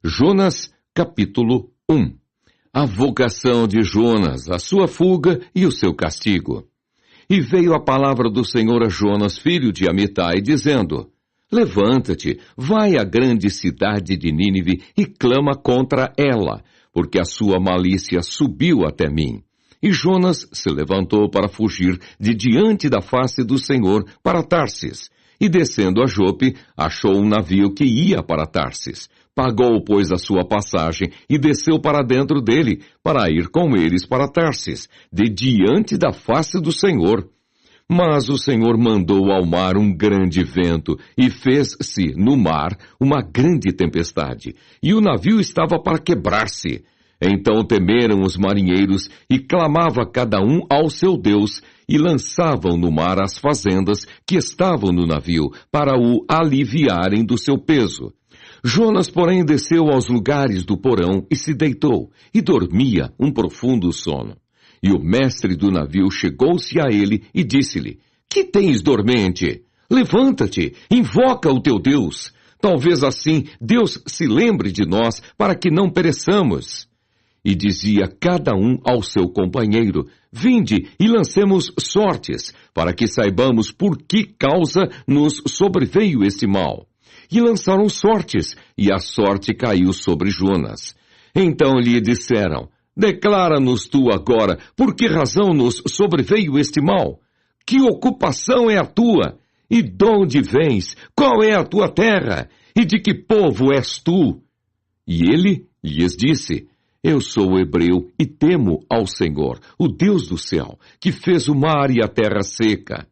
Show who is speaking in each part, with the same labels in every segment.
Speaker 1: Jonas, capítulo 1. A vocação de Jonas, a sua fuga e o seu castigo. E veio a palavra do Senhor a Jonas, filho de Amitai, dizendo: Levanta-te, vai à grande cidade de Nínive e clama contra ela, porque a sua malícia subiu até mim. E Jonas se levantou para fugir de diante da face do Senhor para Tarsis. E descendo a Jope, achou um navio que ia para Tarsis. Pagou, pois, a sua passagem e desceu para dentro dele, para ir com eles para Tarsis, de diante da face do Senhor. Mas o Senhor mandou ao mar um grande vento, e fez-se no mar uma grande tempestade, e o navio estava para quebrar-se. Então temeram os marinheiros, e clamava cada um ao seu Deus, e lançavam no mar as fazendas que estavam no navio, para o aliviarem do seu peso. Jonas, porém, desceu aos lugares do porão e se deitou, e dormia um profundo sono. E o mestre do navio chegou-se a ele e disse-lhe: Que tens dormente? Levanta-te, invoca o teu Deus. Talvez assim Deus se lembre de nós, para que não pereçamos. E dizia cada um ao seu companheiro: Vinde e lancemos sortes, para que saibamos por que causa nos sobreveio este mal. E lançaram sortes, e a sorte caiu sobre Jonas. Então lhe disseram: Declara-nos tu agora, por que razão nos sobreveio este mal? Que ocupação é a tua? E de onde vens? Qual é a tua terra? E de que povo és tu? E ele lhes disse: Eu sou hebreu e temo ao Senhor, o Deus do céu, que fez o mar e a terra seca.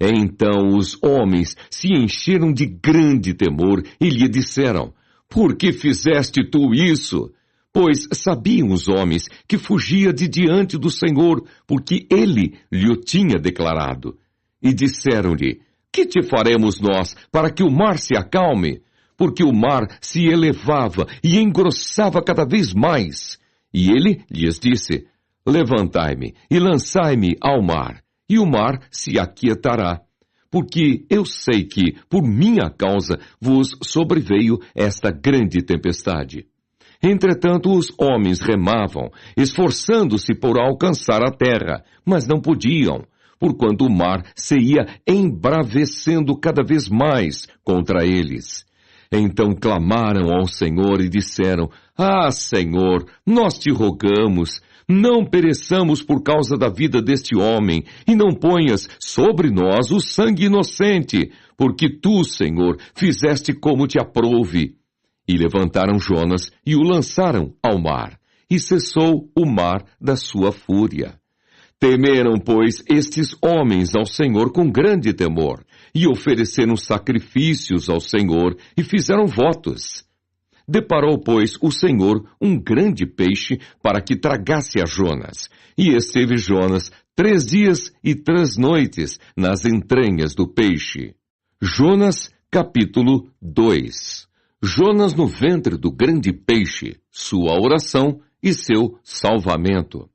Speaker 1: Então os homens se encheram de grande temor e lhe disseram: Por que fizeste tu isso? Pois sabiam os homens que fugia de diante do Senhor, porque ele lhe o tinha declarado. E disseram-lhe: Que te faremos nós para que o mar se acalme? Porque o mar se elevava e engrossava cada vez mais. E ele lhes disse: Levantai-me e lançai-me ao mar, e o mar se aquietará. Porque eu sei que, por minha causa, vos sobreveio esta grande tempestade. Entretanto, os homens remavam, esforçando-se por alcançar a terra, mas não podiam, porquanto o mar se ia embravecendo cada vez mais contra eles. Então clamaram ao Senhor e disseram: Ah, Senhor, nós te rogamos, não pereçamos por causa da vida deste homem, e não ponhas sobre nós o sangue inocente, porque tu, Senhor, fizeste como te aprouve. E levantaram Jonas e o lançaram ao mar, e cessou o mar da sua fúria. Temeram, pois, estes homens ao Senhor com grande temor, e ofereceram sacrifícios ao Senhor, e fizeram votos. Deparou, pois, o Senhor um grande peixe para que tragasse a Jonas. E esteve Jonas 3 dias e 3 noites nas entranhas do peixe. Jonas, capítulo 2. Jonas no ventre do grande peixe, sua oração e seu salvamento.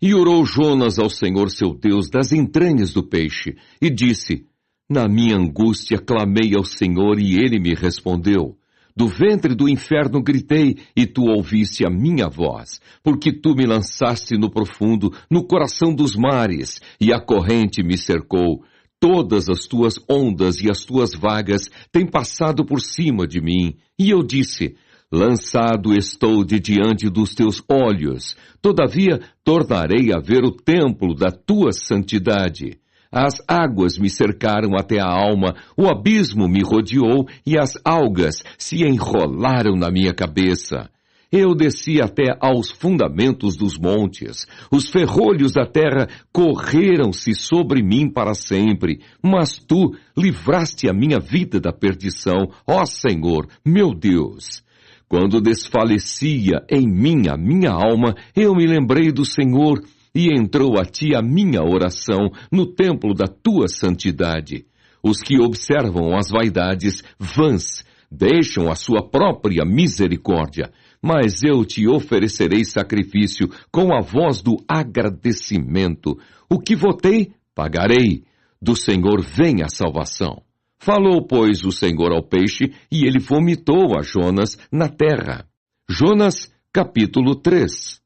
Speaker 1: E orou Jonas ao Senhor seu Deus das entranhas do peixe, e disse: Na minha angústia clamei ao Senhor, e ele me respondeu. Do ventre do inferno gritei, e tu ouviste a minha voz, porque tu me lançaste no profundo, no coração dos mares, e a corrente me cercou. Todas as tuas ondas e as tuas vagas têm passado por cima de mim. E eu disse: Lançado estou de diante dos teus olhos, todavia tornarei a ver o templo da tua santidade. As águas me cercaram até a alma, o abismo me rodeou e as algas se enrolaram na minha cabeça. Eu desci até aos fundamentos dos montes. Os ferrolhos da terra correram-se sobre mim para sempre. Mas tu livraste a minha vida da perdição, ó Senhor, meu Deus. Quando desfalecia em mim a minha alma, eu me lembrei do Senhor, e entrou a ti a minha oração no templo da tua santidade. Os que observam as vaidades vãs deixam a sua própria misericórdia, mas eu te oferecerei sacrifício com a voz do agradecimento. O que votei, pagarei. Do Senhor vem a salvação. Falou, pois, o Senhor ao peixe, e ele vomitou a Jonas na terra. Jonas, capítulo 3.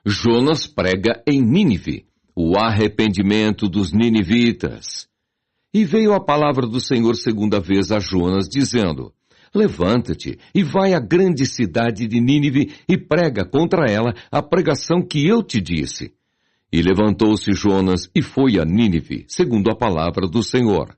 Speaker 1: Jonas prega em Nínive, o arrependimento dos ninivitas. E veio a palavra do Senhor segunda vez a Jonas, dizendo: Levanta-te e vai à grande cidade de Nínive e prega contra ela a pregação que eu te disse. E levantou-se Jonas e foi a Nínive, segundo a palavra do Senhor.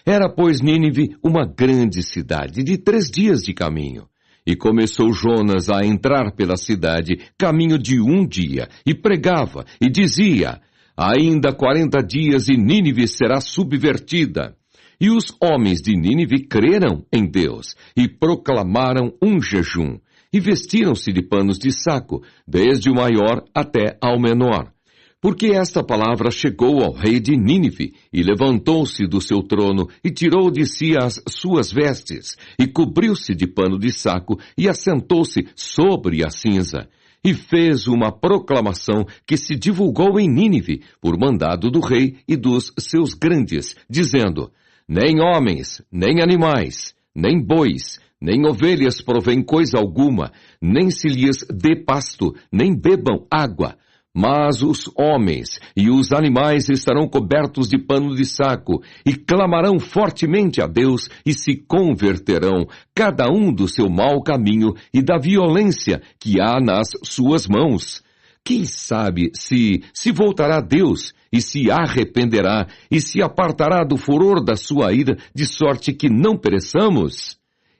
Speaker 1: Era, pois, Nínive uma grande cidade, de 3 dias de caminho. E começou Jonas a entrar pela cidade, caminho de 1 dia, e pregava, e dizia: Ainda 40 dias e Nínive será subvertida. E os homens de Nínive creram em Deus, e proclamaram um jejum, e vestiram-se de panos de saco, desde o maior até ao menor. Porque esta palavra chegou ao rei de Nínive, e levantou-se do seu trono, e tirou de si as suas vestes, e cobriu-se de pano de saco, e assentou-se sobre a cinza, e fez uma proclamação que se divulgou em Nínive, por mandado do rei e dos seus grandes, dizendo: Nem homens, nem animais, nem bois, nem ovelhas provém coisa alguma, nem se lhes dê pasto, nem bebam água. Mas os homens e os animais estarão cobertos de pano de saco, e clamarão fortemente a Deus, e se converterão, cada um do seu mau caminho e da violência que há nas suas mãos. Quem sabe se voltará a Deus, e se arrependerá, e se apartará do furor da sua ira, de sorte que não pereçamos?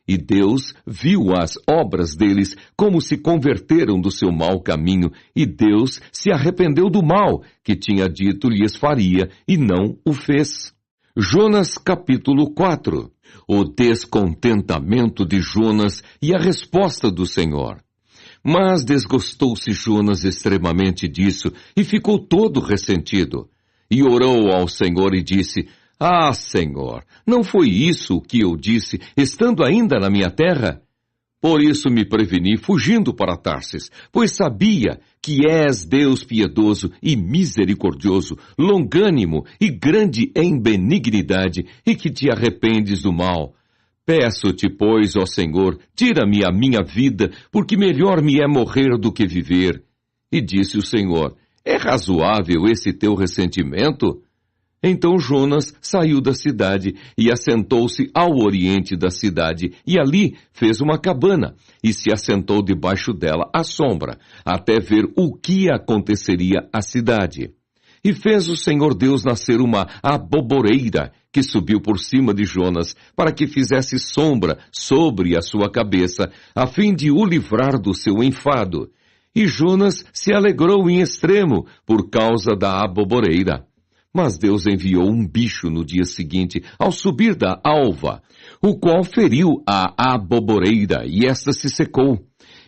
Speaker 1: E Deus viu as obras deles, como se converteram do seu mau caminho, e Deus se arrependeu do mal que tinha dito lhes faria, e não o fez. Jonas capítulo 4. O descontentamento de Jonas e a resposta do Senhor. Mas desgostou-se Jonas extremamente disso, e ficou todo ressentido. E orou ao Senhor e disse: Ah, Senhor, não foi isso o que eu disse, estando ainda na minha terra? Por isso me preveni, fugindo para Tarsis, pois sabia que és Deus piedoso e misericordioso, longânimo e grande em benignidade, e que te arrependes do mal. Peço-te, pois, ó Senhor, tira-me a minha vida, porque melhor me é morrer do que viver. E disse o Senhor: É razoável esse teu ressentimento? Então Jonas saiu da cidade e assentou-se ao oriente da cidade, e ali fez uma cabana, e se assentou debaixo dela à sombra, até ver o que aconteceria à cidade. E fez o Senhor Deus nascer uma aboboreira, que subiu por cima de Jonas, para que fizesse sombra sobre a sua cabeça, a fim de o livrar do seu enfado. E Jonas se alegrou em extremo por causa da aboboreira. Mas Deus enviou um bicho no dia seguinte, ao subir da alva, o qual feriu a aboboreira, e esta se secou.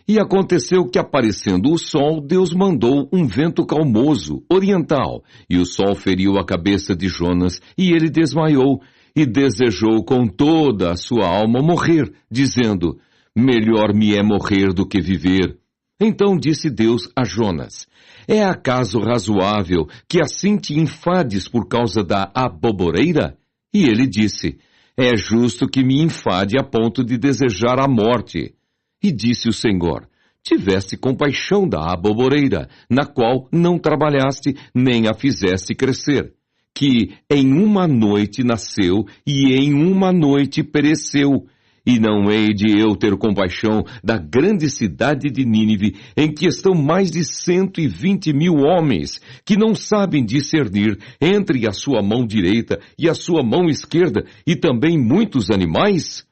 Speaker 1: E aconteceu que, aparecendo o sol, Deus mandou um vento calmoso, oriental, e o sol feriu a cabeça de Jonas, e ele desmaiou, e desejou com toda a sua alma morrer, dizendo: Melhor me é morrer do que viver. Então disse Deus a Jonas: É acaso razoável que assim te enfades por causa da aboboreira? E ele disse: É justo que me enfade a ponto de desejar a morte. E disse o Senhor: Tiveste compaixão da aboboreira, na qual não trabalhaste, nem a fizeste crescer, que em uma noite nasceu e em uma noite pereceu. E não hei de eu ter compaixão da grande cidade de Nínive, em que estão mais de 120.000 homens, que não sabem discernir entre a sua mão direita e a sua mão esquerda, e também muitos animais?